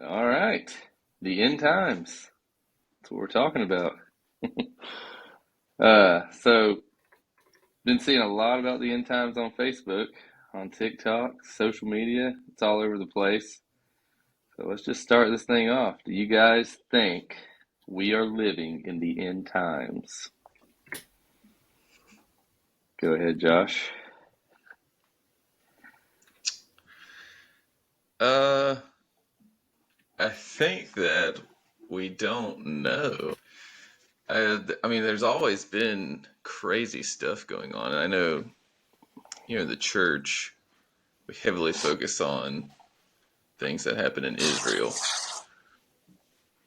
All right. The end times. That's what we're talking about. So been seeing a lot about the end times on Facebook, on TikTok, social media. It's all over the place. So let's just start this thing off. Do you guys think we are living in the end times? Go ahead, Josh. I think that we don't know. I mean, there's always been crazy stuff going on. And I know, the church, we heavily focus on things that happen in Israel.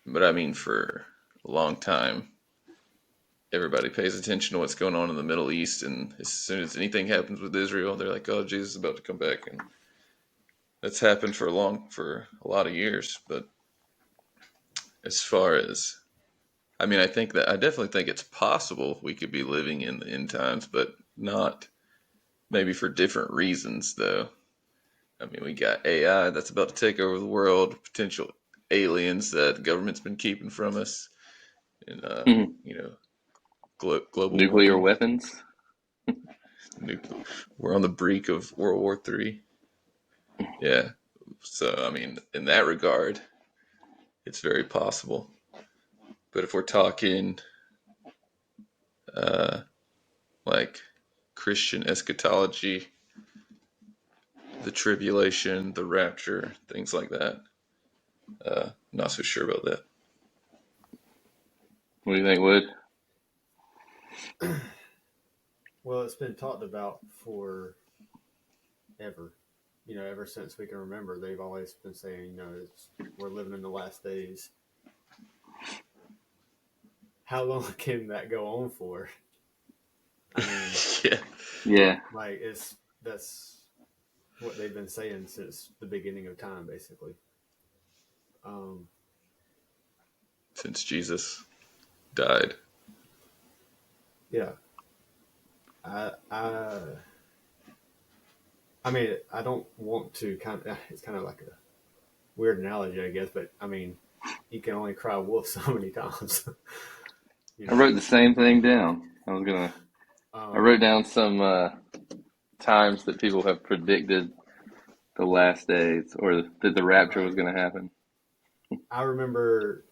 But I mean, for a long time, everybody pays attention to what's going on in the Middle East. And as soon as anything happens with Israel, they're like, oh, Jesus is about to come back. And that's happened for a lot of years. But as far as I mean, I definitely think it's possible we could be living in the end times, but not maybe for different reasons, though. I mean, we got AI that's about to take over the world, potential aliens that the government's been keeping from us, and global Nuclear warming. weapons? We're on the brink of World War III. Yeah, so I mean, in that regard, it's very possible. But if we're talking like Christian eschatology, the tribulation, the rapture, things like that. Not so sure about that. What do you think, Wood? Well, it's been talked about forever. Ever since we can remember, they've always been saying, we're living in the last days. How long can that go on for? I mean, Yeah. like that's what they've been saying since the beginning of time, basically. Since Jesus died. Yeah. I mean, I don't want to it's kind of like a weird analogy, I guess, but I mean, you can only cry wolf so many times. I wrote the same thing down. I wrote down some times that people have predicted the last days or that the rapture was going to happen. I remember,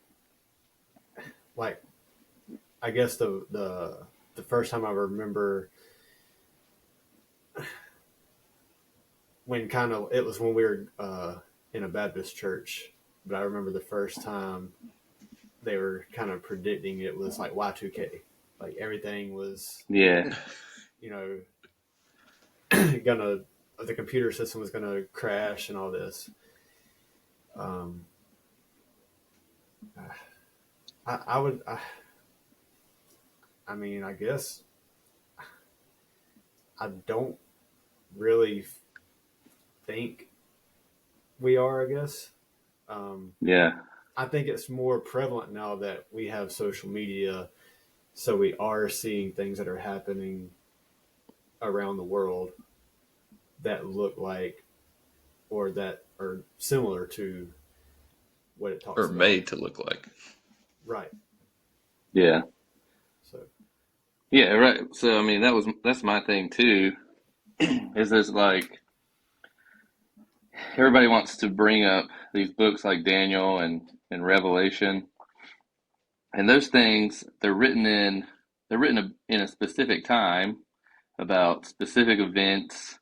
like, I guess the first time I remember when it was when we were in a Baptist church, but I remember the first time they were kind of predicting it was like Y2K, like everything was Yeah. The computer system was gonna crash and all this. I mean, I guess I don't really think we are, I guess. Yeah. I think it's more prevalent now that we have social media, so we are seeing things that are happening around the world that look like or that are similar to what it talks Or about. made to look like. Right. Yeah. So. Yeah, right. So I mean that's my thing too. Is this like everybody wants to bring up these books like Daniel and Revelation, and those things they're written in a specific time about specific events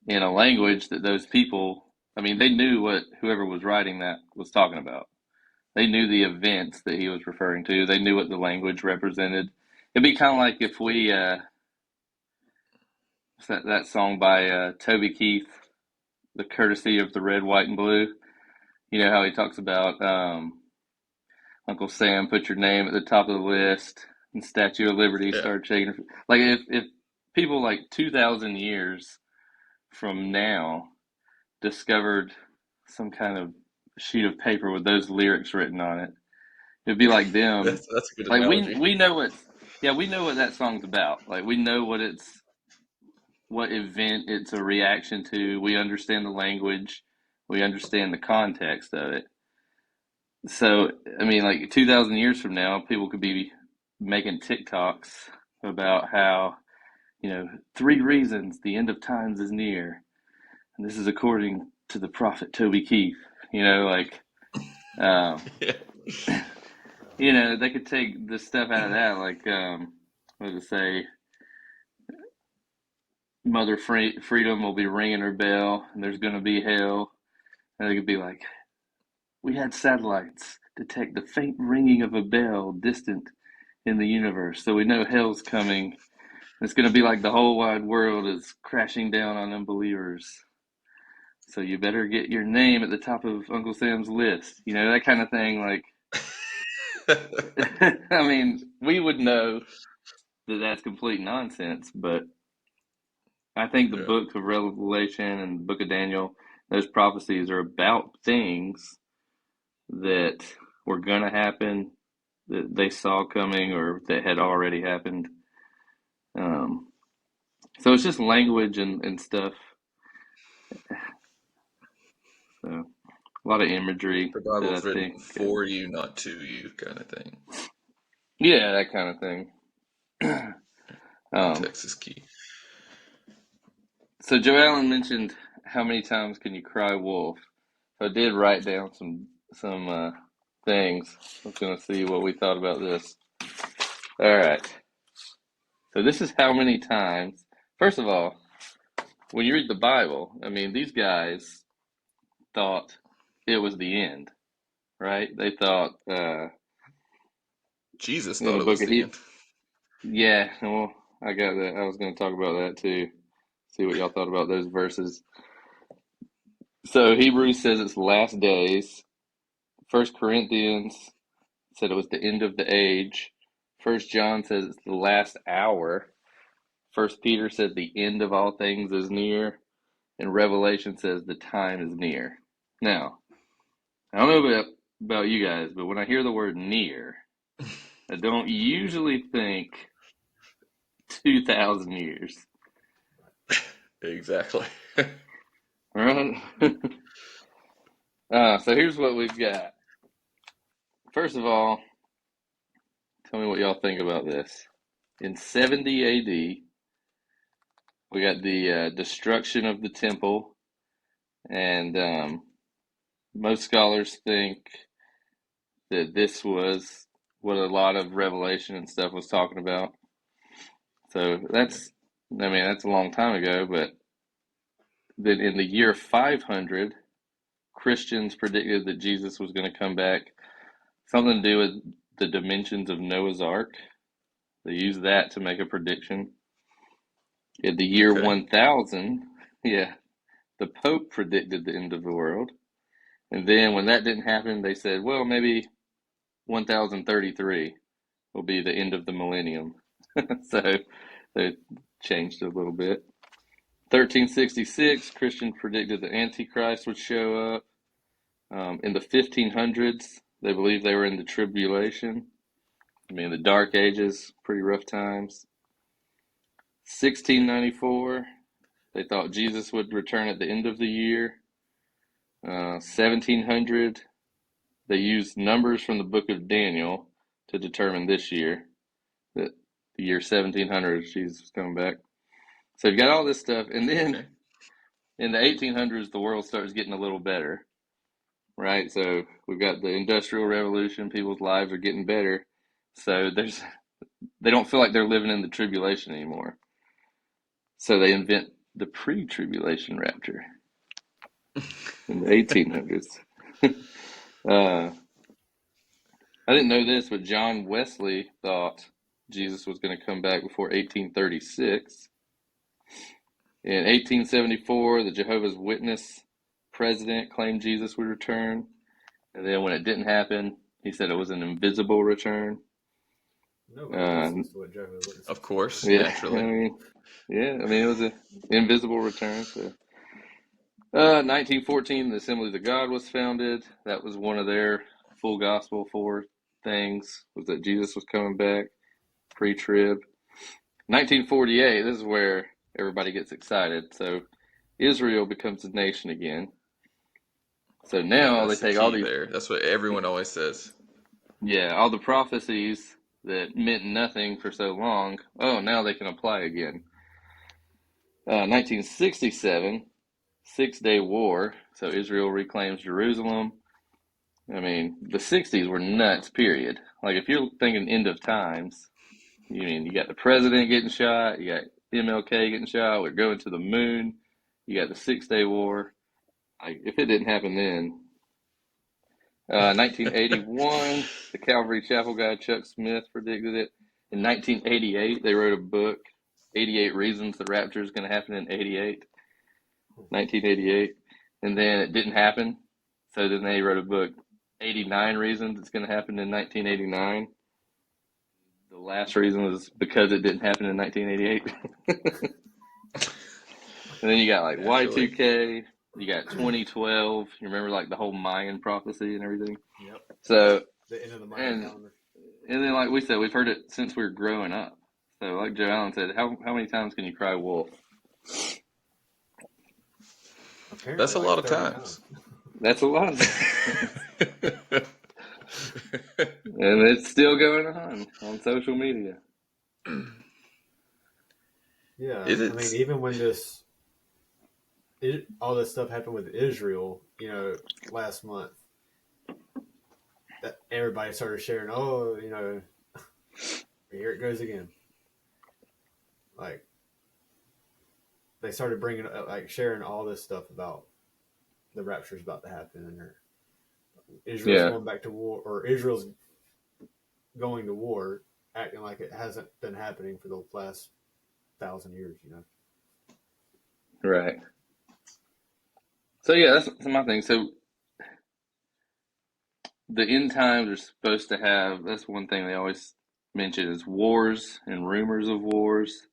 in a language that those people, I mean, they knew what whoever was writing that was talking about. They knew the events that he was referring to. They knew what the language represented. It'd be kind of like if we that song by Toby Keith, "The Courtesy of the Red, White, and Blue." You know how he talks about Uncle Sam put your name at the top of the list, and Statue of Liberty started shaking. Like if people like 2,000 years from now discovered some kind of sheet of paper with those lyrics written on it, it'd be like them. That's a good like analogy. we know what that song's about. Like we know what event it's a reaction to. We understand the language. We understand the context of it. So, I mean, like 2,000 years from now, people could be making TikToks about how, 3 reasons the end of times is near. And this is according to the prophet Toby Keith. Um, Yeah. they could take the stuff out of that, like, what does it say? Mother Freedom will be ringing her bell, and there's going to be hell. And they could be like, we had satellites detect the faint ringing of a bell distant in the universe, so we know hell's coming. It's going to be like the whole wide world is crashing down on unbelievers. So you better get your name at the top of Uncle Sam's list. That kind of thing. Like, I mean, we would know that that's complete nonsense, but I think the Yeah. book of Revelation and the book of Daniel, those prophecies are about things that were going to happen, that they saw coming, or that had already happened. So it's just language and stuff. So a lot of imagery The that I Bible's written think, for you, not to you, kind of thing. yeah, that kind of thing. Context is key. So Joe Allen mentioned how many times can you cry wolf? So I did write down some things. I was going to see what we thought about this. All right. So this is how many times. First of all, when you read the Bible, I mean, these guys thought it was the end, right? They thought Jesus in thought the it book was of the end. yeah, well, I got that. I was going to talk about that too. See what y'all thought about those verses. So Hebrews says it's the last days. First Corinthians said it was the end of the age. First John says it's the last hour. First Peter said the end of all things is near. And Revelation says the time is near. Now, I don't know about you guys, but when I hear the word near, I don't usually think 2,000 years. Exactly. All right? So here's what we've got. First of all, tell me what y'all think about this. In 70 AD, we got the destruction of the temple, and most scholars think that this was what a lot of Revelation and stuff was talking about. So that's a long time ago, but then in the year 500, Christians predicted that Jesus was going to come back. Something to do with the dimensions of Noah's Ark. They used that to make a prediction. In the year Okay. 1000, yeah, the Pope predicted the end of the world. And then when that didn't happen, they said, well, maybe 1033 will be the end of the millennium. So they changed it a little bit. 1366, Christians predicted the Antichrist would show up. In the 1500s, they believed they were in the tribulation. I mean, the Dark Ages, pretty rough times. 1694, they thought Jesus would return at the end of the year. 1700, they used numbers from the book of Daniel to determine this year, that the year 1700 Jesus was coming back. So you've got all this stuff, and then Okay. in the 1800s, the world starts getting a little better, right? So we've got the Industrial Revolution, people's lives are getting better, so they don't feel like they're living in the tribulation anymore. So they invent the pre-tribulation rapture in the 1800s. I didn't know this, but John Wesley thought Jesus was going to come back before 1836. In 1874, the Jehovah's Witness president claimed Jesus would return. And then when it didn't happen, he said it was an invisible return. Nobody listens to what Jehovah's Witnesses Of say. course, Yeah, naturally. it was an invisible return. So, 1914, the Assemblies of God was founded. That was one of their full gospel for things, was that Jesus was coming back pre-trib. 1948, this is where everybody gets excited. So Israel becomes a nation again. So Yeah, now they that's the take all key these, there. That's what everyone always says. yeah, all the prophecies that meant nothing for so long. Oh, now they can apply again. 1967, Six-Day War. So Israel reclaims Jerusalem. I mean, the 60s were nuts, period. Like, if you're thinking end of times, you got the president getting shot, you got MLK getting shot, we're going to the moon, you got the Six-Day War. Like, if it didn't happen then. 1981, the Calvary Chapel guy Chuck Smith predicted it. In 1988, they wrote a book, 88 Reasons the Rapture is going to happen in 88. 1988. And then it didn't happen. So then they wrote a book, 89 Reasons it's going to happen in 1989. The last reason was because it didn't happen in 1988. And then you got like Naturally. Y2K, you got 2012. You remember like the whole Mayan prophecy and everything? Yep. So, The end of the Mayan and calendar. and then like we said, we've heard it since we were growing up. So like Joe Allen said, how many times can you cry wolf? Apparently, That's a like lot of 30 times. That's a lot. And it's still going on social media. Yeah, It I mean, is. even when all this stuff happened with Israel, last month, that everybody started sharing. Oh, here it goes again. Like they started bringing like sharing all this stuff about the rapture's about to happen, and Israel's Yeah, going back to war, or Israel's going to war, acting like it hasn't been happening for the last 1,000 years. right. So yeah, that's my thing. So the end times are supposed to have, that's one thing they always mention is wars and rumors of wars.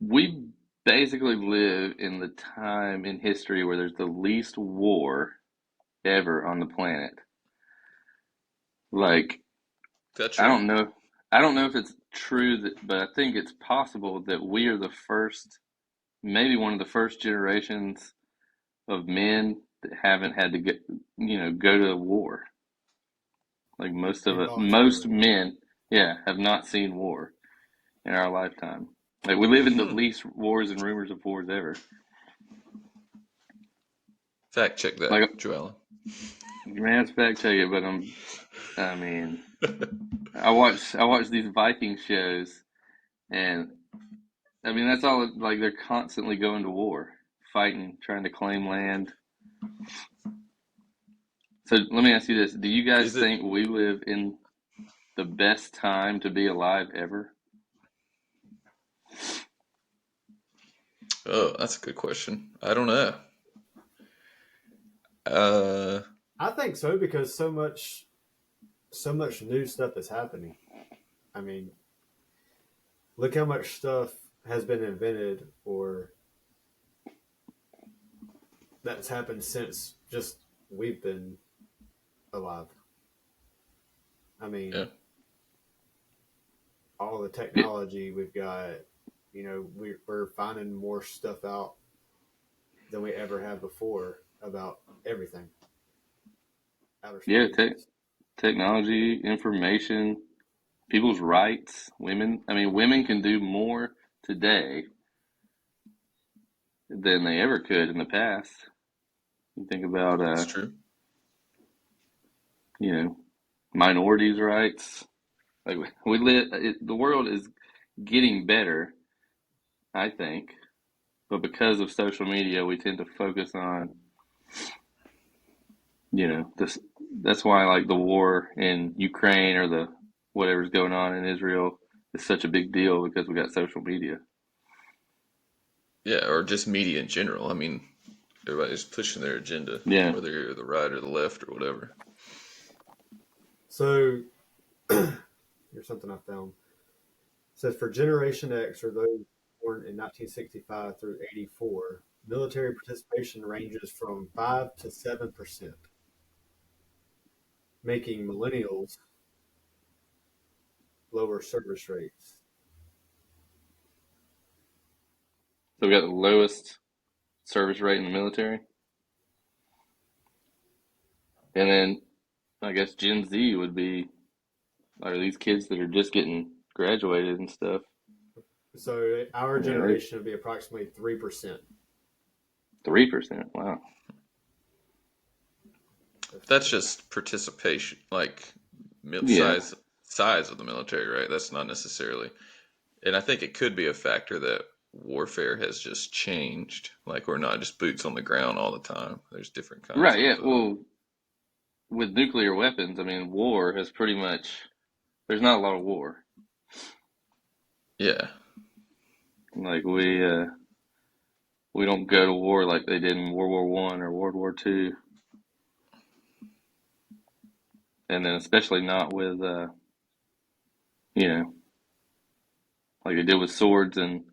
We basically live in the time in history where there's the least war ever on the planet. Like, Is that I true? don't know. I don't know if it's true that, but I think it's possible that we are the first, maybe one of the first generations of men that haven't had to go to war. Like most Involuntarily. men, yeah, have not seen war in our lifetime. Like we live in the least wars and rumors of wars ever. Fact check that, Like, Joellen. man, it's fact check it, but I mean, I watch these Viking shows, and I mean that's all. Like they're constantly going to war, fighting, trying to claim land. So let me ask you this: do you guys Is it? think we live in the best time to be alive ever? Oh, that's a good question. I don't know. Uh, I think so because so much new stuff is happening. I mean, look how much stuff has been invented or that's happened since just we've been alive. I yeah. mean, all the technology we've got, we're finding more stuff out than we ever have before about everything. Outer Yeah, space. technology, information, people's rights, women. I mean, women can do more today than they ever could in the past. You think about, That's true. you know, minorities' rights. Like we live, the world is getting better, I think, but because of social media, we tend to focus on, this. That's why, like the war in Ukraine or the whatever's going on in Israel is such a big deal because we got social media. Yeah, or just media in general. I mean, everybody's pushing their agenda, Yeah, whether you're the right or the left or whatever. So here's something I found. It says for Generation X or those born in 1965 through 84, military participation ranges from 5 to 7%, making millennials lower service rates. so we got the lowest service rate in the military. And then I guess Gen Z would be, are these kids that are just getting graduated and stuff. So our I mean, they generation would be approximately 3%. 3%. Wow. That's just participation, like Yeah. size of the military, right? That's not necessarily, and I think it could be a factor that warfare has just changed. Like we're not just boots on the ground all the time. There's different kinds Right. of, Yeah. Well, with nuclear weapons, I mean, war has pretty much, there's not a lot of war. yeah, Like we don't go to war like they did in World War One or World War Two, and then especially not with you know, like they did with swords and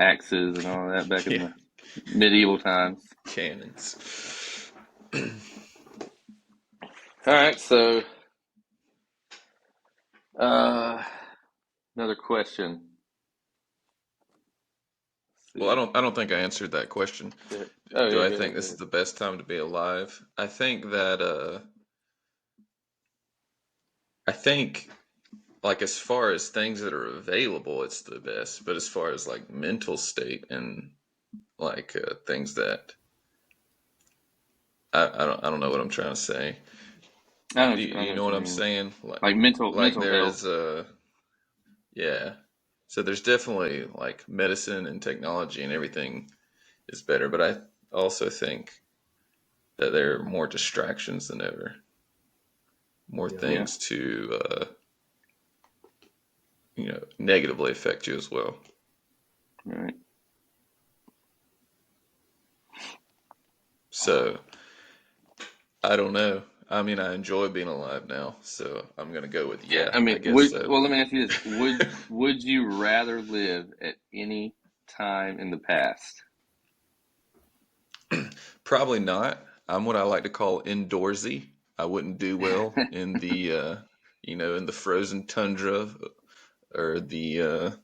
axes and all that back in yeah, the medieval times. cannons. All right, so uh, another question. Let's Well, see. I don't think I answered that question. Oh Do yeah, I go think ahead, go this is ahead. the best time to be alive? I think like as far as things that are available, it's the best. But as far as like mental state and like things that I don't know what I'm trying to say. I You know know what you what I'm mean. saying? Like Like mental health. there's yeah. So there's definitely like medicine and technology and everything is better, but I also think that there are more distractions than ever, more Yeah. Yeah. things to negatively affect you as well. All right. So I don't know. I mean, I enjoy being alive now, so I'm gonna go with Yeah. yeah. I I mean, guess so. well, let me ask you this: would you rather live at any time in the past? Probably not. I'm what I like to call indoorsy. I wouldn't do well in the in the frozen tundra or the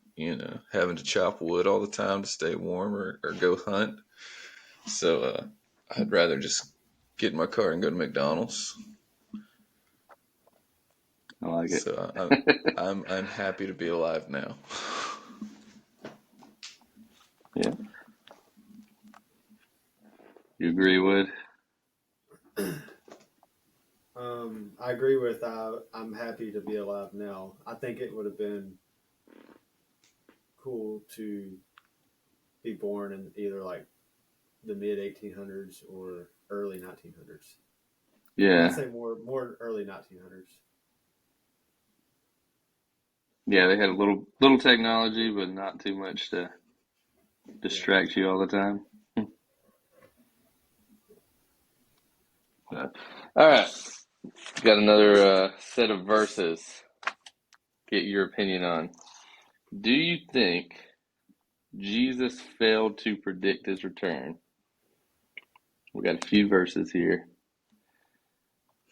having to chop wood all the time to stay warm or go hunt. So I'd rather just get in my car and go to McDonald's. I like it. So I'm happy to be alive now. Yeah. You agree with? I agree with. I'm happy to be alive now. I think it would have been cool to be born in either like the mid 1800s or early 1900s. I'd Yeah. say more early 1900s. Yeah, they had a little technology, but not too much to Yeah. distract you all the time. All right, got another set of verses. Get your opinion on. Do you think Jesus failed to predict his return? We got a few verses here,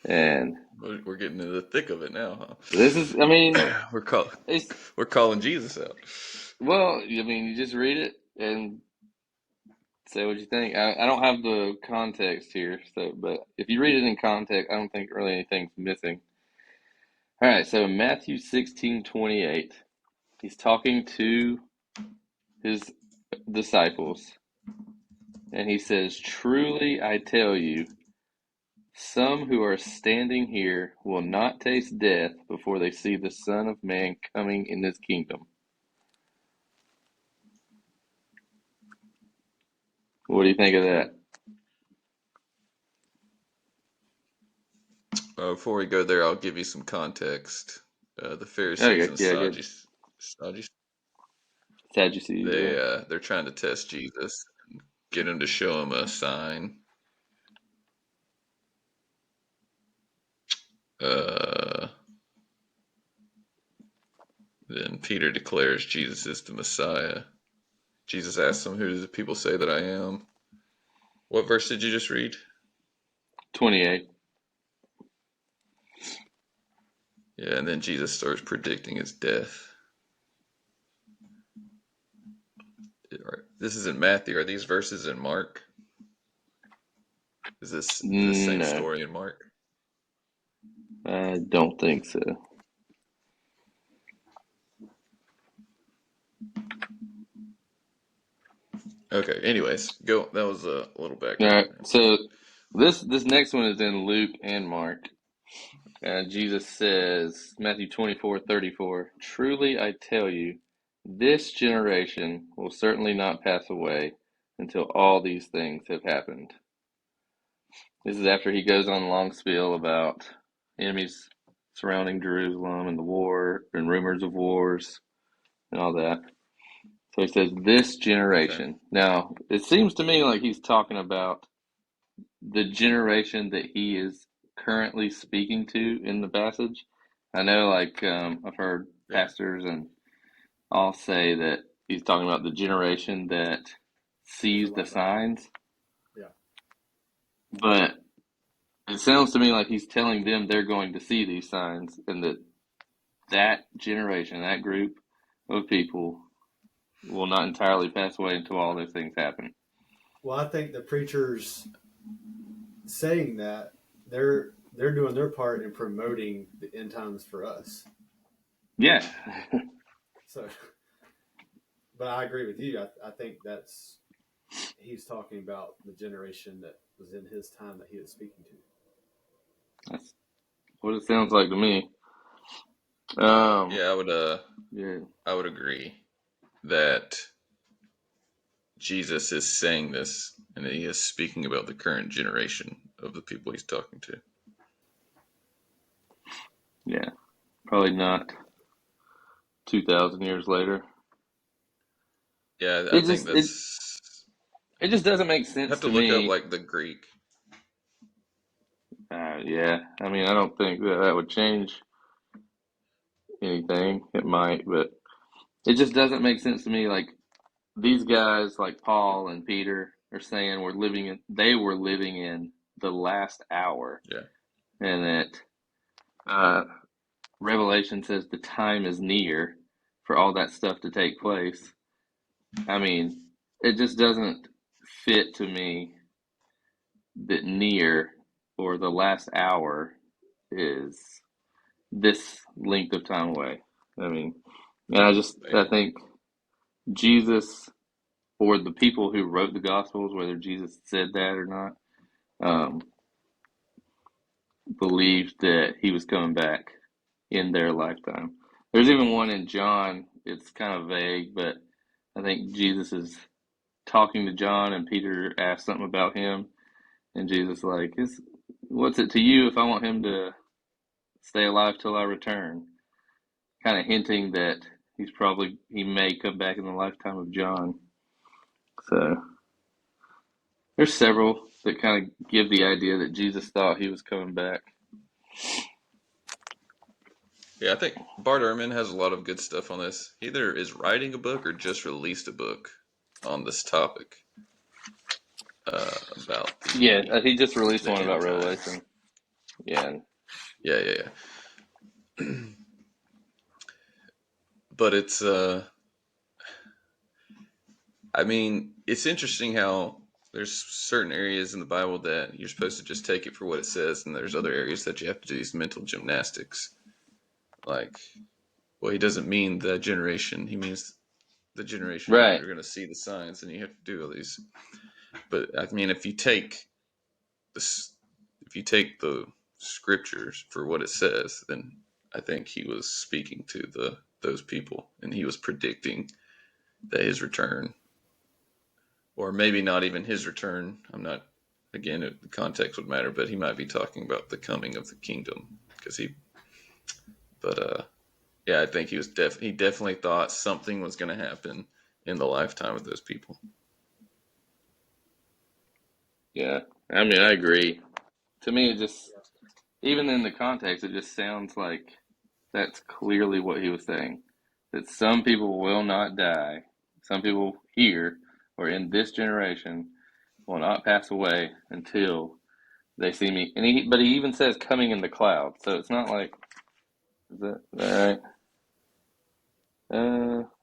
and We're getting into the thick of it now, this is, I mean, huh? We're call it's we're calling Jesus out. well, I mean, you just read it and say what you think. I don't have the context here, so but if you read it in context, I don't think really anything's missing. All right, so Matthew 16:28, he's talking to his disciples, and he says, "Truly I tell you, some who are standing here will not taste death before they see the Son of Man coming in his kingdom." What do you think of that? Before we go there, I'll give you some context. The Oh, Pharisees yeah, and yeah, good. Sadducees, Sadducees, yeah. they're trying to test Jesus, get him to show him a sign. Uh, then Peter declares Jesus is the Messiah. Jesus asks them, "Who do the people say that I am?" What verse did you just read? 28. Yeah, and then Jesus starts predicting his death. This is in Matthew. Are these verses in Mark? Is this the same No, story in Mark? I don't think so. Okay. Anyways, go. That was a little All background. right, so this next one is in Luke and Mark. Jesus says, Matthew 24:34, "Truly I tell you, this generation will certainly not pass away until all these things have happened." This is after he goes on a long spiel about enemies surrounding Jerusalem and the war and rumors of wars and all that. So he says, "This Okay. generation." Now, it seems to me like he's talking about the generation that he is currently speaking to in the passage. I know, like, I've heard Yeah. pastors and all say that he's talking about the generation that Is sees the alive right now. signs, Yeah. but it sounds to me like he's telling them they're going to see these signs, and that generation, that group of people, will not entirely pass away until all those things happen. Well, I think the preachers saying that they're doing their part in promoting the end times for us. Yeah. So, but I agree with you. I think he's talking about the generation that was in his time that he was speaking to. That's what it sounds like to me. Yeah, Yeah. I would agree that Jesus is saying this and that he is speaking about the current generation of the people he's talking to. Yeah. Probably not 2,000 years later. Yeah, I It think just it that's it just doesn't make have sense to to look up me. like the Greek. Yeah, I mean, I don't think that would change anything. It might, but it just doesn't make sense to me. Like, these guys, like Paul and Peter, are saying they were living in the last hour, Yeah. and that uh, Revelation says the time is near for all that stuff to take place. I mean, it just doesn't fit to me that near or the last hour is this length of time away. I mean, and I think Jesus, or the people who wrote the Gospels, whether Jesus said that or not, um, believed that he was coming back in their lifetime. There's even one in John. It's kind of vague, but I think Jesus is talking to John, and Peter asked something about him, and Jesus like, what's it to you if I want him to stay alive till I return? Kind of hinting that he may come back in the lifetime of John. So there's several that kind of give the idea that Jesus thought he was coming back. Yeah, I think Bart Ehrman has a lot of good stuff on this. He either is writing a book or just released a book on this topic about Yeah, he just released the one end about times. Revelation. Yeah, Yeah, yeah, yeah. But it's I mean, it's interesting how there's certain areas in the Bible that you're supposed to just take it for what it says, and there's other areas that you have to do these mental gymnastics. Like, well, he doesn't mean the generation; he means the generation that right. are going to see the signs, and you have to do all these. But I mean, this, if you take the scriptures for what it says, then I think he was speaking to those people, and he was predicting that his return, or maybe not even his return. I'm not. Again, the context would matter, but he might be talking about the coming of the kingdom because he. But yeah, I think he definitely thought something was going to happen in the lifetime of those people. Yeah, I mean, I agree. To me, even in the context, it just sounds like that's clearly what he was saying. That some people will not die. Some people here or in this generation will not pass away until they see me. But he even says coming in the cloud. So it's not like, is that all right?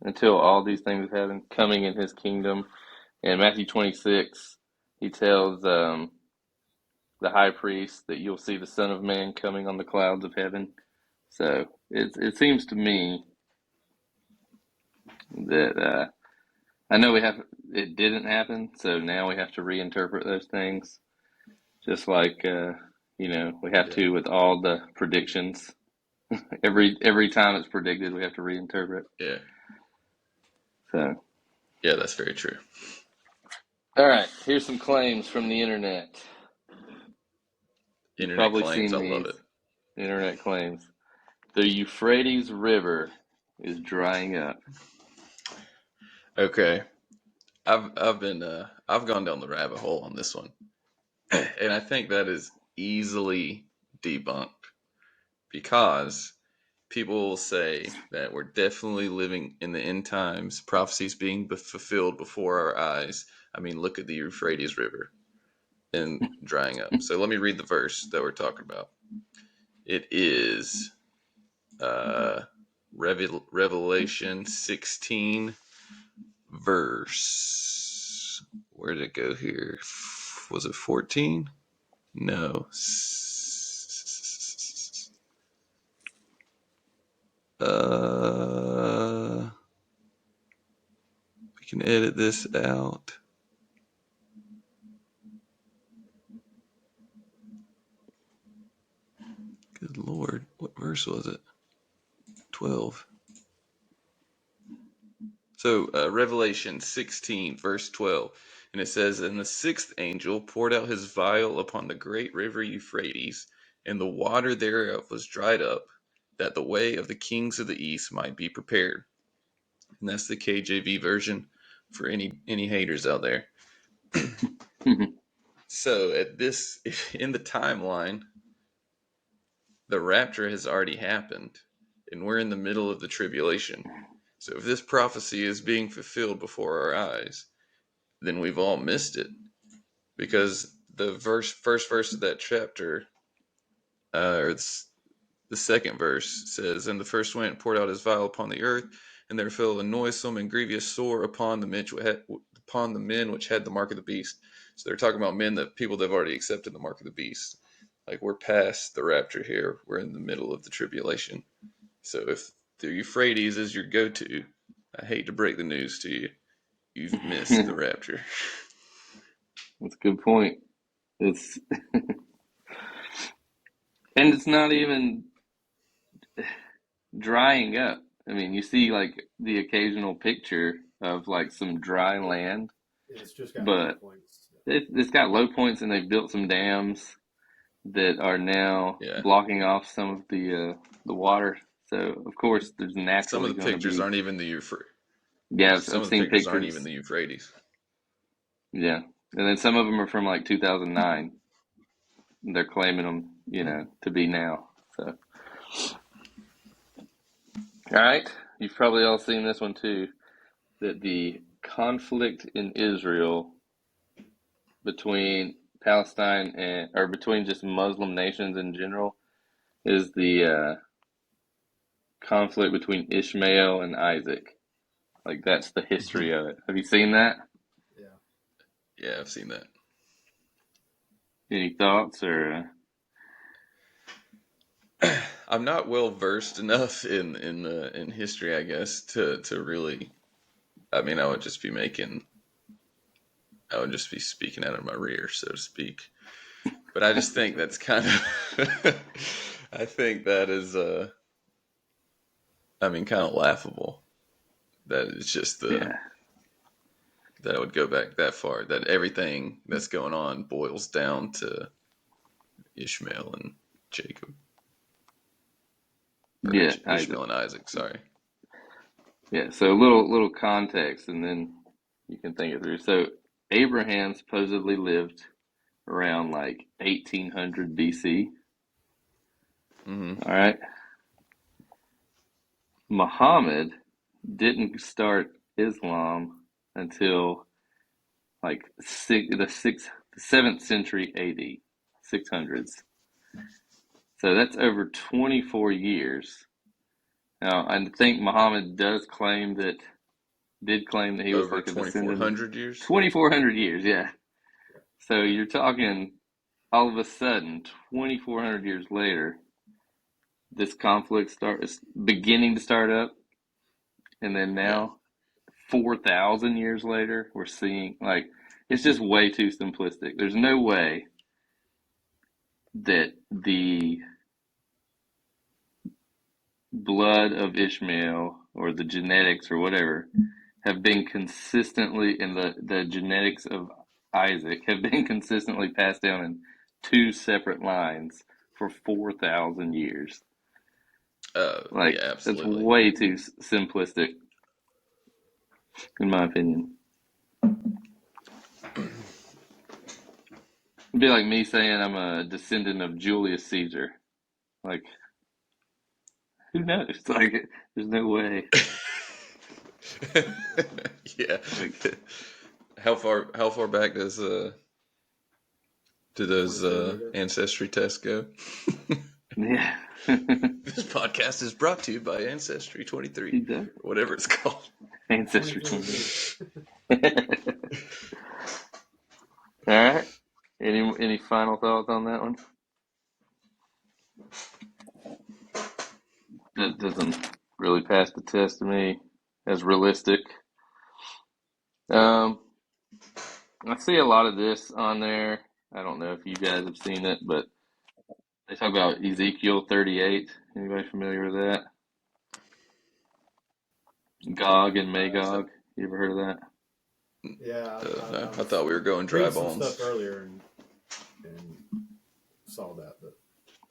Until all these things happen, coming in his kingdom. In Matthew 26, he tells the high priest, that you'll see the Son of Man coming on the clouds of heaven. So it seems to me that I know it didn't happen, so now we have to reinterpret those things, just like we have Yeah. to with all the predictions. Every time it's predicted, we have to reinterpret. Yeah. So, Yeah, that's very true. all right, here's some claims from the internet. You've Internet probably claims, seen I love these it. internet claims. The Euphrates River is drying up. Okay. I've gone down the rabbit hole on this one. And I think that is easily debunked because people will say that we're definitely living in the end times, prophecies being fulfilled before our eyes. I mean, look at the Euphrates River and drying up. So let me read the verse that we're talking about. It is Revelation 16, verse. Where did it go here? Was it 14? No. We can edit this out. Good Lord. What verse was it? 12. So, Revelation 16, verse 12. And it says, And the sixth angel poured out his vial upon the great river Euphrates, and the water thereof was dried up, that the way of the kings of the east might be prepared. And that's the KJV version for any haters out there. So at this in the timeline, the rapture has already happened, and we're in the middle of the tribulation. So if this prophecy is being fulfilled before our eyes, then we've all missed it, because the first verse of that chapter, or the second verse says, And the first wind poured out his vial upon the earth, and there fell a noisome and grievous sore upon the men which had the mark of the beast. So they're talking about people that have already accepted the mark of the beast. Like, we're past the rapture here. We're in the middle of the tribulation. So if the Euphrates is your go-to, I hate to break the news to you, you've missed the rapture. That's a good point. And it's not even drying up. I mean, you see like the occasional picture of like some dry land, It's just got low but points. it's got low points, and they've built some dams that are now Yeah. blocking off some of the water. So of course, there's Some of naturally the going to pictures be. aren't even the Euphrates. Yeah, Some I've of the seen pictures aren't pictures. even the Euphrates. Yeah, and then some of them are from like 2009. They're claiming them, to be now. So, all right, you've probably all seen this one too. That the conflict in Israel between Palestine or between just Muslim nations in general is the conflict between Ishmael and Isaac. Like, that's the history of it. Have you seen that? Yeah. Yeah, I've seen that. Any thoughts or? I'm not well versed enough in history, I guess, to really. I mean, I would just be speaking out of my rear, so to speak. But I just think that's kind of. I think that is, kind of laughable. That it's just Yeah, that it would go back that far. That everything that's going on boils down to Ishmael and Jacob, or yeah, Isaac. Ishmael and Isaac. Sorry. Yeah, so a little context, and then you can think it through. So Abraham supposedly lived around like 1800 BC. Mm-hmm. All right. Muhammad didn't start Islam until like the 7th century AD, 600s. So that's over 24 years. Now, I think Muhammad did claim that he was Over like a descendant of 2,400 years. 2,400 years, yeah. So you're talking all of a sudden, 2,400 years later, this conflict is beginning to start up, and then Yeah. now, 4,000 years later, we're seeing like it's just way too simplistic. There's no way that the blood of Ishmael or the genetics or whatever have been consistently in the genetics of Isaac have been consistently passed down in two separate lines for 4,000 years. Like, Yeah, that's absolutely. way too simplistic, in my opinion. It'd be like me saying I'm a descendant of Julius Caesar. Like, who knows? Like, there's no way. Yeah. Like, How far back do those 23 ago. ancestry tests go? yeah. This podcast is brought to you by Ancestry 23, He does. or whatever it's called. Ancestry 2023. 20. All right. Any final thoughts on that one? That doesn't really pass the test to me as realistic. Um, I see a lot of this on there. I don't know if you guys have seen it, but they talk about Ezekiel 38. Anybody familiar with that? Gog and Is that, Magog. You ever heard of that? Yeah, no, I I thought we were going dry read some bones. stuff earlier and saw that, but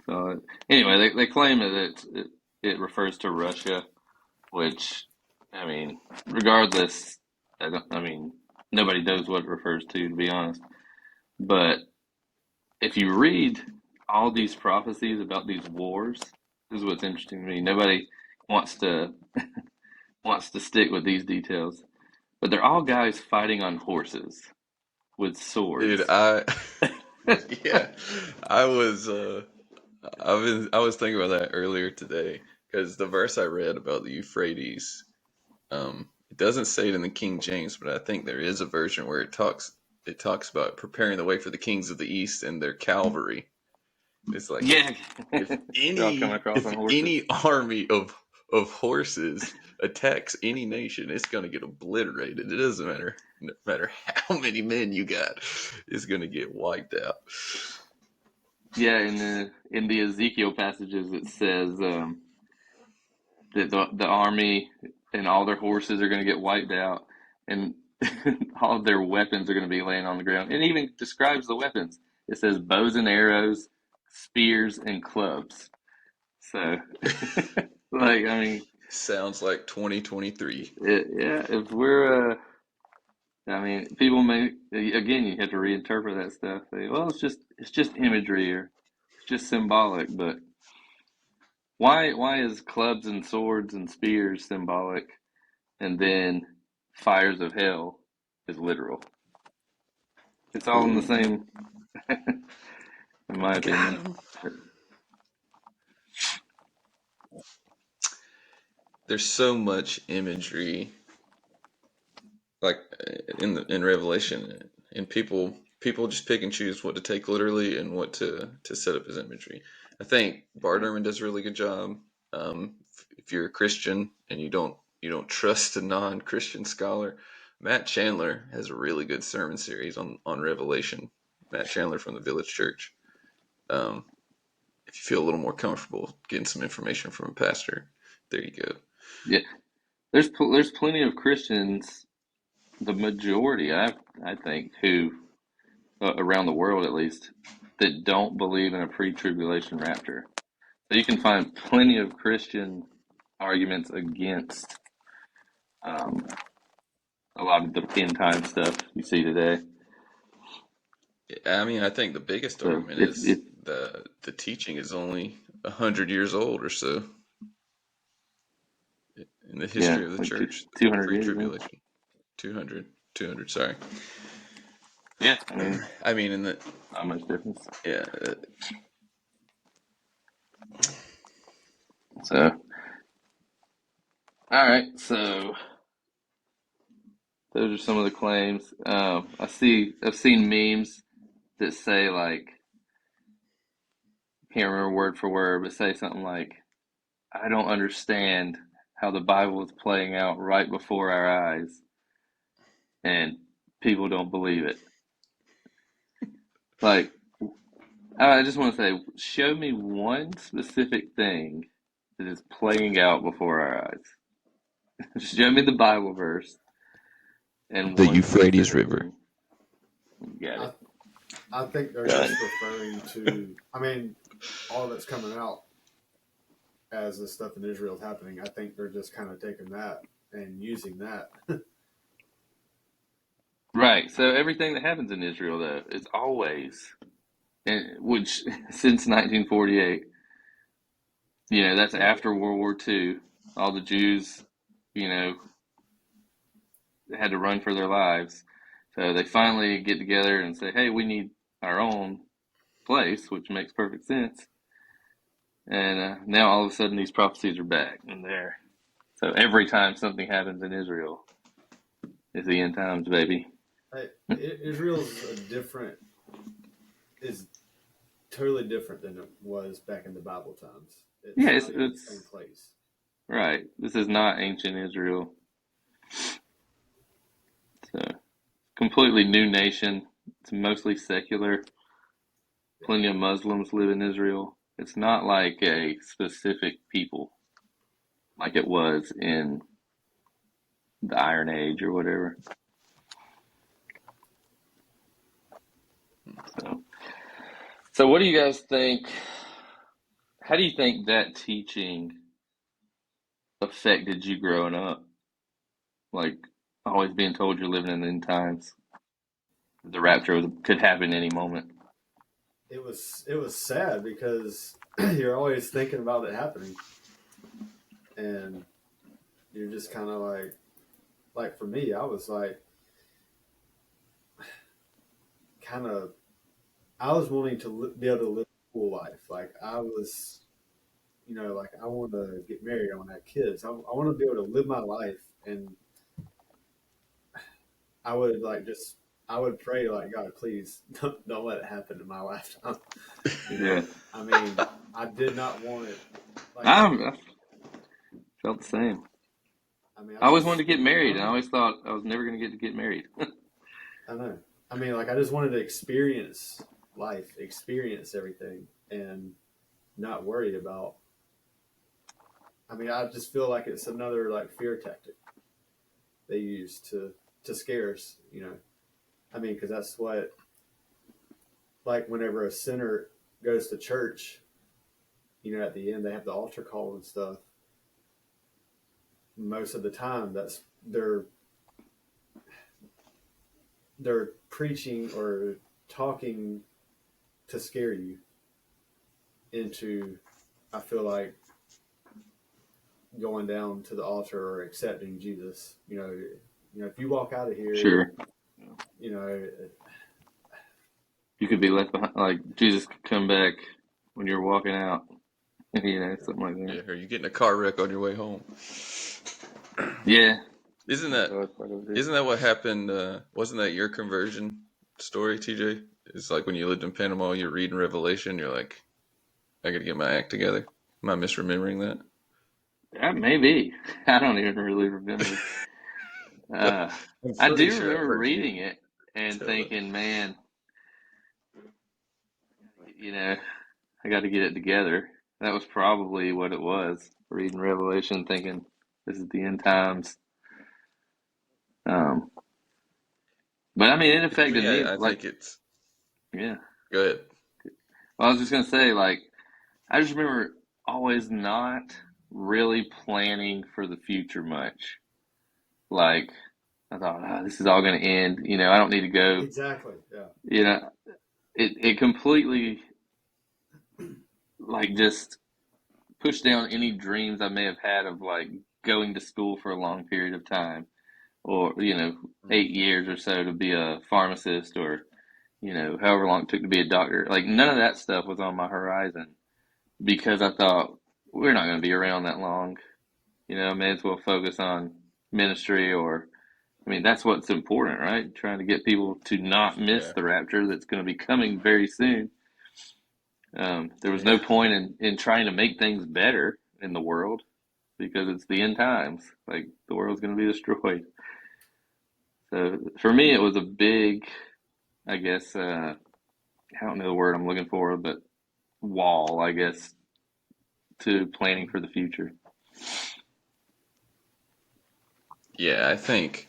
So anyway, they claim that it refers to Russia, which, I mean, regardless, I mean, nobody knows what it refers to be honest. But if you read all these prophecies about these wars, this is what's interesting to me. Nobody wants to wants to stick with these details, but they're all guys fighting on horses with Dude, swords. yeah, I was I was thinking about that earlier today because the verse I read about the Euphrates, it doesn't say it in the King James, but I think there is a version where it talks about preparing the way for the kings of the east and their cavalry. It's like Yeah, if they're all coming any across if on horses. any army of horses attacks any nation, it's gonna get obliterated. It doesn't matter no matter how many men you got, it's gonna get wiped out. Yeah, in the Ezekiel passages, it says that the army and all their horses are going to get wiped out, and all of their weapons are going to be laying on the ground. It even describes the weapons. It says bows and arrows, spears and clubs. So, like, I mean, Sounds like 2023. yeah, if we're I mean, people may again, you have to reinterpret that stuff. Say, well, it's just imagery or it's just symbolic, but why is clubs and swords and spears symbolic, and then fires of hell is literal? It's all in the Ooh, same, in my got opinion. him. There's so much imagery, like in Revelation, and people just pick and choose what to take literally and what to set up as imagery. I think Barterman does a really good job. If you're a Christian and you don't trust a non-Christian scholar, Matt Chandler has a really good sermon series on Revelation. Matt Chandler from the Village Church. Um, if you feel a little more comfortable getting some information from a pastor, there you go. Yeah, there's plenty of Christians, the majority, I think, who around the world at least, that don't believe in a pre-tribulation rapture. So you can find plenty of Christian arguments against um, a lot of the end time stuff you see today. I mean, I think the biggest So argument if is the teaching is only 100 years old or so in the yeah, history of the like church, 200 years, man. pre-tribulation. 200, sorry. Yeah, I mean, I mean, in the not much difference. yeah, So, all right, so those are some of the claims. I've seen memes that say like can't remember word for word, but say something like, I don't understand how the Bible is playing out right before our eyes, and people don't believe it. Like, I just want to say, show me one specific thing that is playing out before our eyes. Show me the Bible verse and The one Euphrates specific River. thing. You got I it. I think they're Got it. just referring to. I mean, all that's coming out as the stuff in Israel is happening. I think they're just kind of taking that and using that. Right. So everything that happens in Israel, though, is always, which since 1948, that's Yeah, after World War II. All the Jews, you know, had to run for their lives. So they finally get together and say, hey, we need our own place, which makes perfect sense. And now all of a sudden these prophecies are back and there. So every time something happens in Israel, it's the end times, baby. Israel's is totally different than it was back in the Bible times. Yeah, It's not even the same place. right. This is not ancient Israel. It's a completely new nation. It's mostly secular. Yeah. Plenty of Muslims live in Israel. It's not like a specific people like it was in the Iron Age or whatever. So what do you guys think? How do you think that teaching affected you growing up? Like always being told you're living in the end times. The rapture could happen any moment. It was sad because you're always thinking about it happening, and you're just kind of like for me, I was like kind of I was wanting to be able to live a full life. Like I was, like I want to get married. I want to have kids. I want to be able to live my life, and I would I would pray like God, please don't let it happen in my lifetime. Yeah. I mean, I did not want it. Like I felt the same. I mean, I I always wanted just to get I married, don't and I know. always thought I was never going to get married. I don't know. I mean, like I just wanted to experience life, experience everything, and not worry about. I mean, I just feel like it's another like fear tactic they use to scare us. I mean, because that's what like whenever a sinner goes to church, at the end they have the altar call and stuff. Most of the time, that's they're preaching or talking to scare you into. I feel like going down to the altar or accepting Jesus. If you walk out of here, Sure. you know, You could be left behind. Like Jesus could come back when you're walking out. Something like Yeah, that. or you get in a car wreck on your way home. Yeah. Isn't That's that always part of it. isn't that what happened? Wasn't that your conversion story, TJ? It's like when you lived in Panama, you're reading Revelation, you're like, I got to get my act together. Am I misremembering that? That may be. I don't even really remember. Uh, I'm I pretty do sure I've remember heard you reading it and tell that. thinking, man, you know, I got to get it together. That was probably what it was. Reading Revelation, thinking this is the end times. Um, but I mean, it To affected me, me. I Like, think it's yeah. good. Well, I was just gonna say, like, I just remember always not really planning for the future much. Like, I thought, this is all gonna end. I don't need to go. exactly, yeah, You know, it completely like just pushed down any dreams I may have had of like going to school for a long period of time, or 8 years or so to be a pharmacist, or however long it took to be a doctor. Like none of that stuff was on my horizon because I thought we're not going to be around that long. I may as well focus on ministry, or I mean that's what's important, right? Trying to get people to not miss Yeah. the rapture that's going to be coming very soon. There was no Yeah. point in trying to make things better in the world because it's the end times. Like the world's going to be destroyed. So for me, it was a big, I guess, I don't know the word I'm looking for, but wall, I guess, to planning for the future. Yeah, I think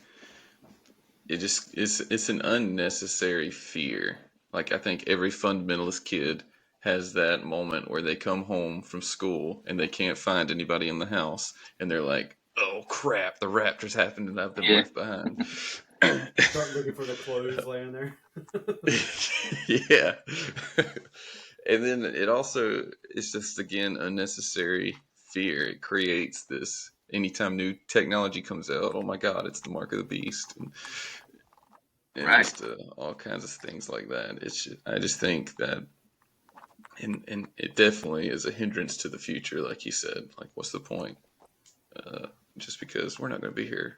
it's an unnecessary fear. Like I think every fundamentalist kid has that moment where they come home from school and they can't find anybody in the house and they're like, "Oh crap, the rapture's happened and I've been Yeah, left behind." Start looking for the clothes laying there. Yeah. And then it also it's just again unnecessary fear. It creates this anytime new technology comes out, oh my god, it's the mark of the beast and right. just all kinds of things like that. I just think that and it definitely is a hindrance to the future, like you said. Like, what's the point? Uh, just because we're not going to be here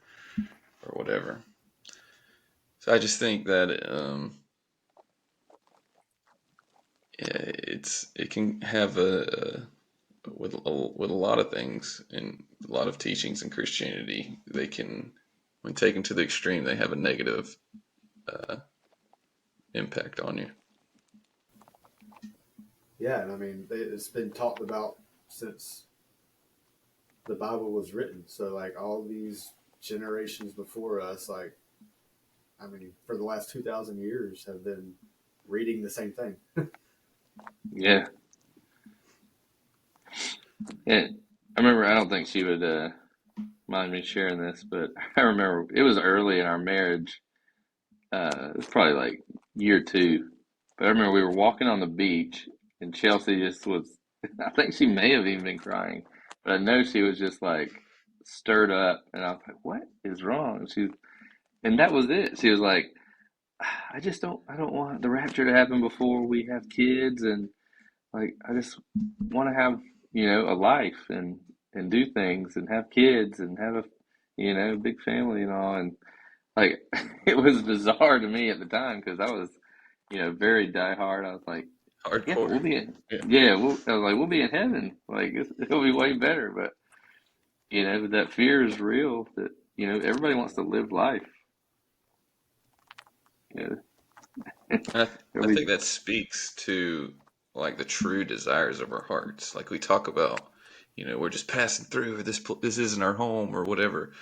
or whatever. So I just think that it can have with a lot of things and a lot of teachings in Christianity. They can, when taken to the extreme, they have a negative uh, impact on you. Yeah, and I mean, it's been talked about since the Bible was written. So, like, all these generations before us, like, I mean, for the last 2,000 years have been reading the same thing. Yeah. And I remember, I don't think she would mind me sharing this, but I remember it was early in our marriage. It was probably like year two. But I remember we were walking on the beach and Chelsea just was, I think she may have even been crying, but I know she was just like stirred up. And I was like, what is wrong? And that was it. She was like, I don't want the rapture to happen before we have kids. And like, I just want to have, a life and do things and have kids and have a, big family and all. And like, it was bizarre to me at the time because I was, very diehard. I was like, yeah, but Hardcore. we'll be in, Yeah. yeah, I was like, we'll be in heaven. Like, it'll be way better. But, that fear is real that, everybody wants to live life. You And I we, think that speaks to like the true desires of our hearts. Like we talk about, we're just passing through. This isn't our home or whatever.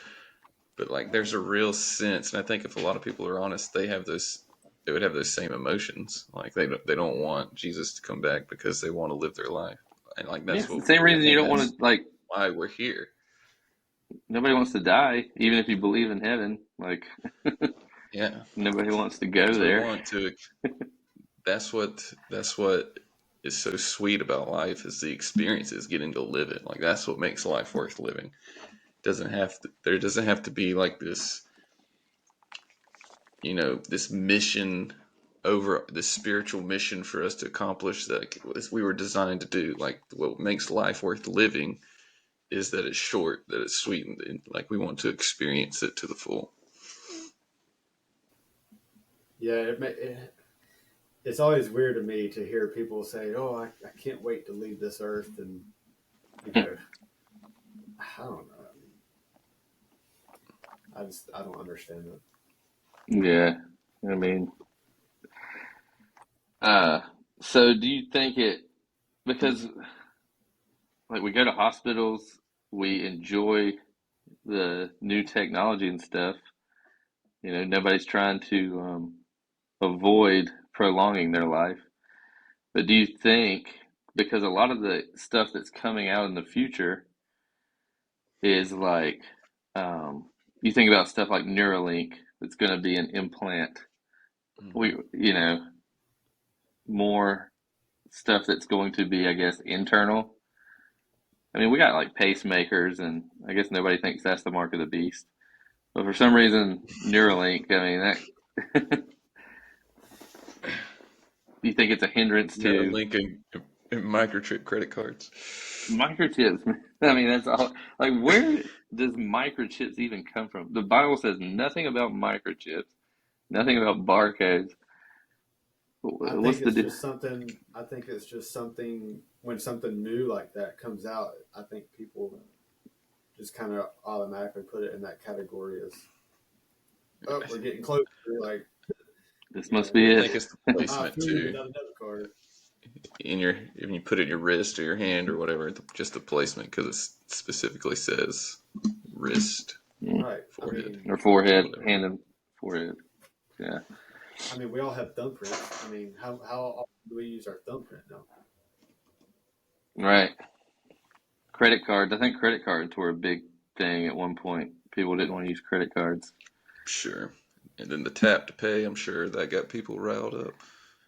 But like, there's a real sense, and I think if a lot of people are honest, they would have those same emotions. Like they don't want Jesus to come back because they want to live their life, and like yeah, that's it's the what same I reason you think don't want that's to, like, why we're here. nobody wants to die, even if you believe in heaven. Like, Yeah, nobody wants to go because we there. want to. That's what is so sweet about life is the experience is getting to live it. Like that's what makes life worth living. There doesn't have to be like this mission over this spiritual mission for us to accomplish that we were designed to do. Like what makes life worth living is that it's short, that it's sweet, and like we want to experience it to the full. Yeah, it's always weird to me to hear people say, "Oh, I can't wait to leave this earth," and you know, I don't know. I don't understand it. Yeah, I mean, uh, so do you think because like we go to hospitals, we enjoy the new technology and stuff, nobody's trying to avoid prolonging their life. But do you think, because a lot of the stuff that's coming out in the future is like, um, you think about stuff like Neuralink, that's going to be an implant. Mm-hmm. We, more stuff that's going to be, I guess, internal. I mean, we got like pacemakers, and I guess nobody thinks that's the mark of the beast. But for some reason, Neuralink, I mean, that, do you think it's a hindrance to Neuralink and microchip credit cards. microchips? I mean, that's all. Like, where does microchips even come from? The Bible says nothing about microchips, nothing about barcodes. I What's think the it's deal? just something. I think it's just something when something new like that comes out. I think people just kind of automatically put it in that category as, oh, we're getting closer. Like, This you must know, be I it. think it's the I placement food too. without a debit card. If you put it in your wrist or your hand or whatever, just the placement because it specifically says wrist, Mm. Right. forehead, Or forehead, whatever. hand and forehead. Yeah. We all have thumbprints. How often do we use our thumbprint now? Right. Credit cards. I think credit cards were a big thing at one point. People didn't want to use credit cards. Sure. And then the tap to pay, I'm sure that got people riled up.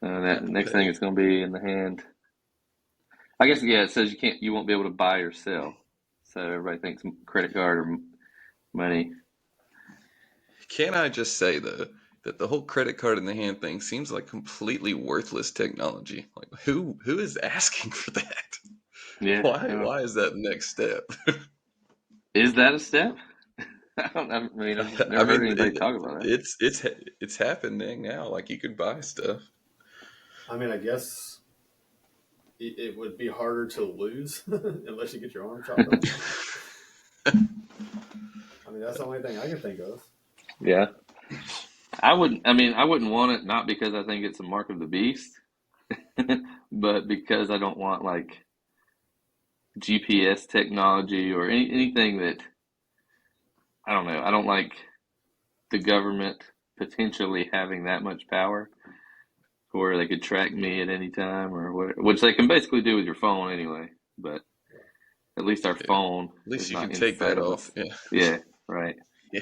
That Tap to next thing pay. it's going to be in the hand. I guess yeah. It says you won't be able to buy or sell. So everybody thinks credit card or money. Can I just say though that the whole credit card in the hand thing seems like completely worthless technology? Like who is asking for that? Yeah. Why is that the next step? Is that a step? I don't. I mean, I've just I never heard mean, anybody talk about that. it's happening now. Like you can buy stuff. I guess it would be harder to lose unless you get your arm chopped off. That's the only thing I can think of. Yeah. I wouldn't. I mean, I wouldn't want it not because I think it's a mark of the beast, but because I don't want like GPS technology or anything that I don't know. I don't like the government potentially having that much power, where they could track me at any time or whatever, which they can basically do with your phone anyway. But at least our Yeah. phone At least is you can not take inside that of off. us. Yeah. Yeah, right. Yeah.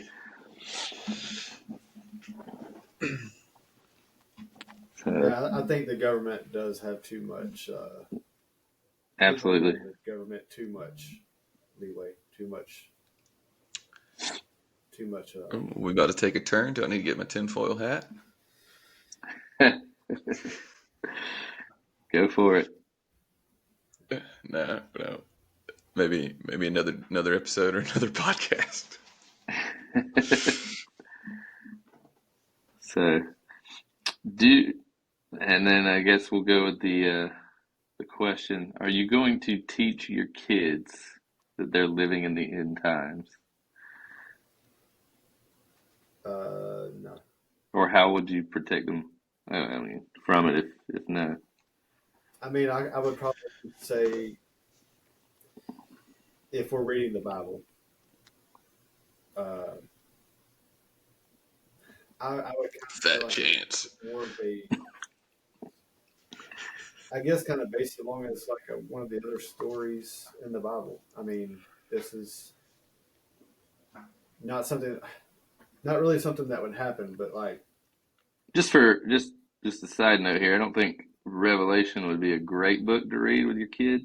So Yeah, I think the government does have too much. People absolutely. give the government too much leeway, too much. We about to take a turn. Do I need to get my tinfoil hat? Go for it. No, no. Maybe another episode or another podcast. So do, and then I guess we'll go with the question: are you going to teach your kids that they're living in the end times, No. or how would you protect them? I mean, from it if no. I would probably say if we're reading the Bible, uh, I would kind of feel Fat like it's chance. more of a, I guess, kind of based along as like one of the other stories in the Bible. This is not something, not really something that would happen, but like, Just for just a side note here, I don't think Revelation would be a great book to read with your kid.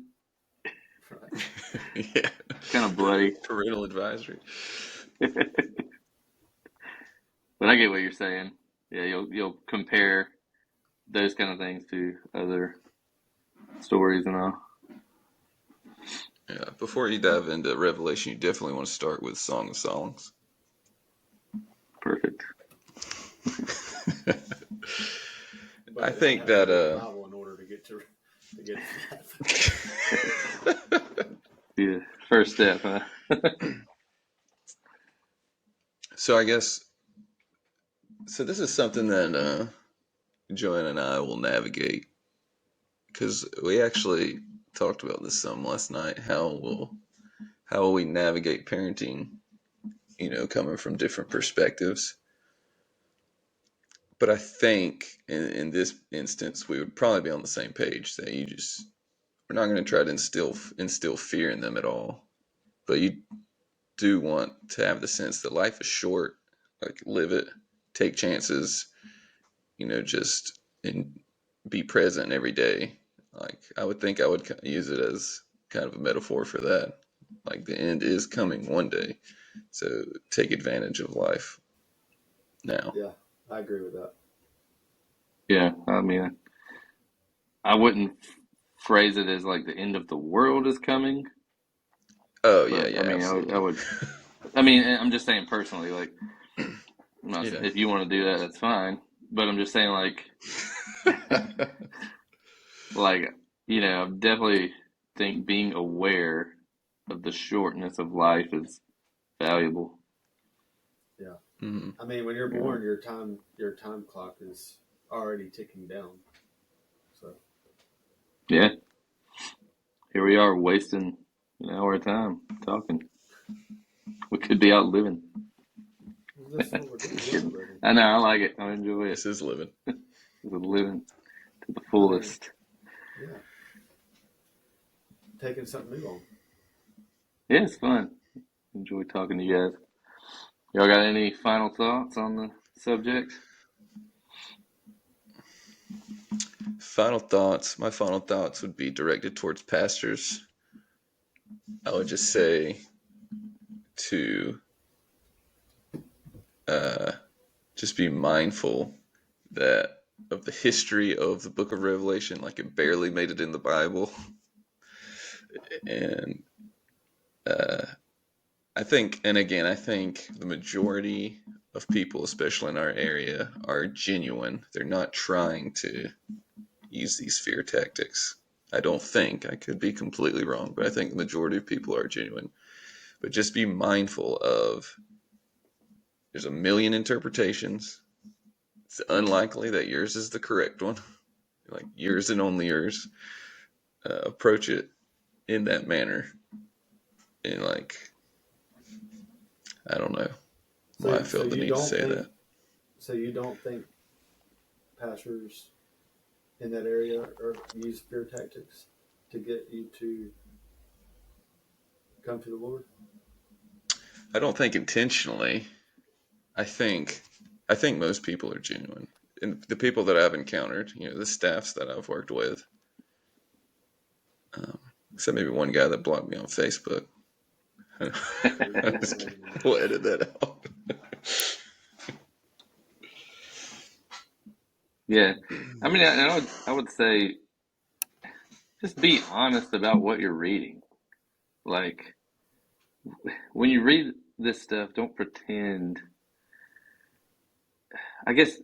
right. Yeah. It's kind of bloody, Parental advisory. but I get what you're saying. Yeah, you'll compare those kind of things to other stories and all. Yeah. Before you dive into Revelation, you definitely want to start with Song of Songs. Perfect. But I I'd think have to that read the Bible in order to get to that. Yeah, first step, huh? so I guess this is something that Joanne and I will navigate because we actually talked about this some last night. How will we navigate parenting? Coming from different perspectives. But I think in this instance, we would probably be on the same page that we're not going to try to instill fear in them at all. But you do want to have the sense that life is short, like live it, take chances, just and be present every day. Like I would think I would use it as kind of a metaphor for that. Like the end is coming one day, so take advantage of life now. Yeah, I agree with that. Yeah, I mean, I wouldn't phrase it as like the end of the world is coming, Oh yeah, but I yeah, mean, I absolutely. would. I mean, I'm just saying personally, like, Yeah. if you want to do that, that's fine. But I'm just saying, like, Like, I definitely think being aware of the shortness of life is valuable. Yeah. Mhm. I mean, when you're Yeah. born, your time clock is already ticking down. So Yeah. Here we are wasting an hour of time talking. We could be out living. this is what we're doing. We are living. I know, I like it. I enjoy it. This is living. We're living to the I mean, fullest. yeah, taking something new on. Yeah, it's fun. Enjoy talking to you guys. Y'all got any final thoughts on the subject? Final thoughts. My final thoughts would be directed towards pastors. I would just say to just be mindful that of the history of the book of Revelation, like it barely made it in the Bible. And I think the majority of people, especially in our area, are genuine. They're not trying to use these fear tactics. I don't think. I could be completely wrong, but I think the majority of people are genuine. But just be mindful of there's a million interpretations. It's unlikely that yours is the correct one. Like yours and only yours. Approach it in that manner. And I don't know why I So felt the you need to don't say think that. so you don't think pastors in that area use fear tactics to get you to come to the Lord? I don't think intentionally. I think most people are genuine. And the people that I've encountered, the staffs that I've worked with, except maybe one guy that blocked me on Facebook. We'll edit that out. Yeah. I mean, I would say just be honest about what you're reading. Like, when you read this stuff, don't pretend. I guess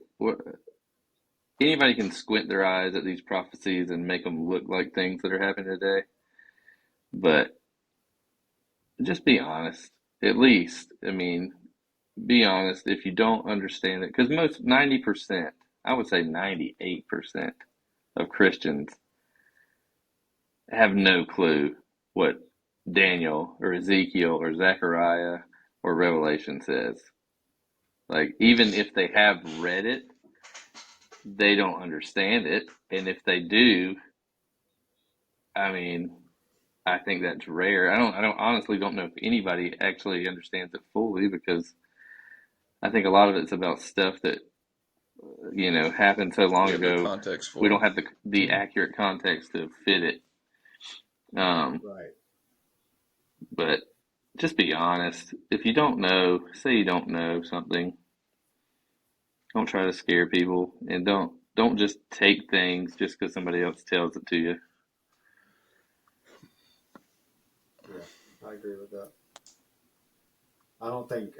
anybody can squint their eyes at these prophecies and make them look like things that are happening today, but just be honest. At least, I mean, be honest if you don't understand it, because 90%, I would say 98% of Christians have no clue what Daniel or Ezekiel or Zechariah or Revelation says. Like, even if they have read it, they don't understand it. And if they do, I mean, I think that's rare. I honestly don't know if anybody actually understands it fully, because I think a lot of it's about stuff that, happened so long You have no ago. context We for don't it. have the accurate context to fit it. Right. But just be honest. If you don't know, say you don't know something. Don't try to scare people, and don't just take things just because somebody else tells it to you. Yeah, I agree with that. I don't think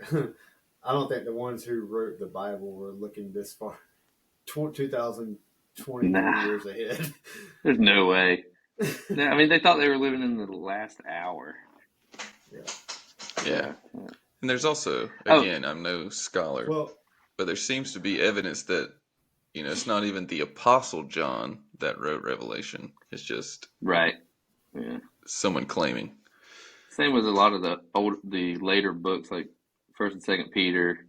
I don't think the ones who wrote the Bible were looking this far, 2023 Nah, years ahead. there's no way. No, I mean, they thought they were living in the last hour. Yeah. Yeah. And there's also, Oh, again, I'm no scholar, Well, but there seems to be evidence that, it's not even the Apostle John that wrote Revelation. It's just right. Yeah. someone claiming. Same with a lot of the later books like First and Second Peter,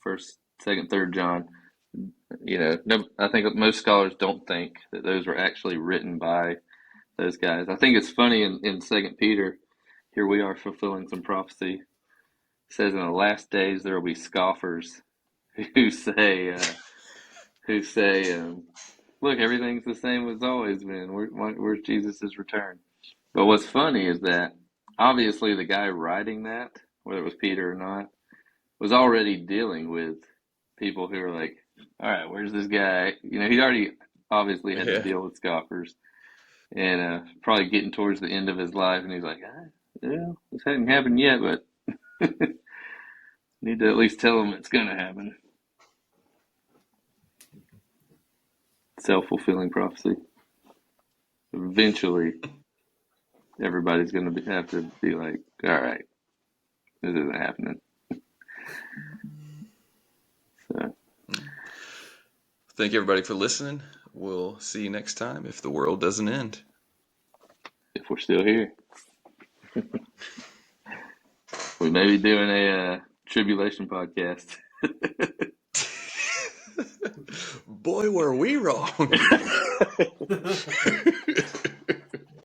First, Second, Third John. No, I think most scholars don't think that those were actually written by those guys. I think it's funny in Second Peter. Here we are fulfilling some prophecy. It says in the last days there will be scoffers who say, "Look, everything's the same as always been. Where's Jesus' return?" But what's funny is that obviously the guy writing that, whether it was Peter or not, was already dealing with people who are like, "All right, where's this guy?" He already obviously had to Yeah. deal with scoffers, and probably getting towards the end of his life, and he's like, "Yeah, this hasn't happened yet, but need to at least tell them it's gonna happen." self-fulfilling prophecy. Eventually, everybody's going to have to be like, all right, this isn't happening. So, Thank everybody for listening. We'll see you next time if the world doesn't end. if we're still here, we may be doing a tribulation podcast. Boy, were we wrong.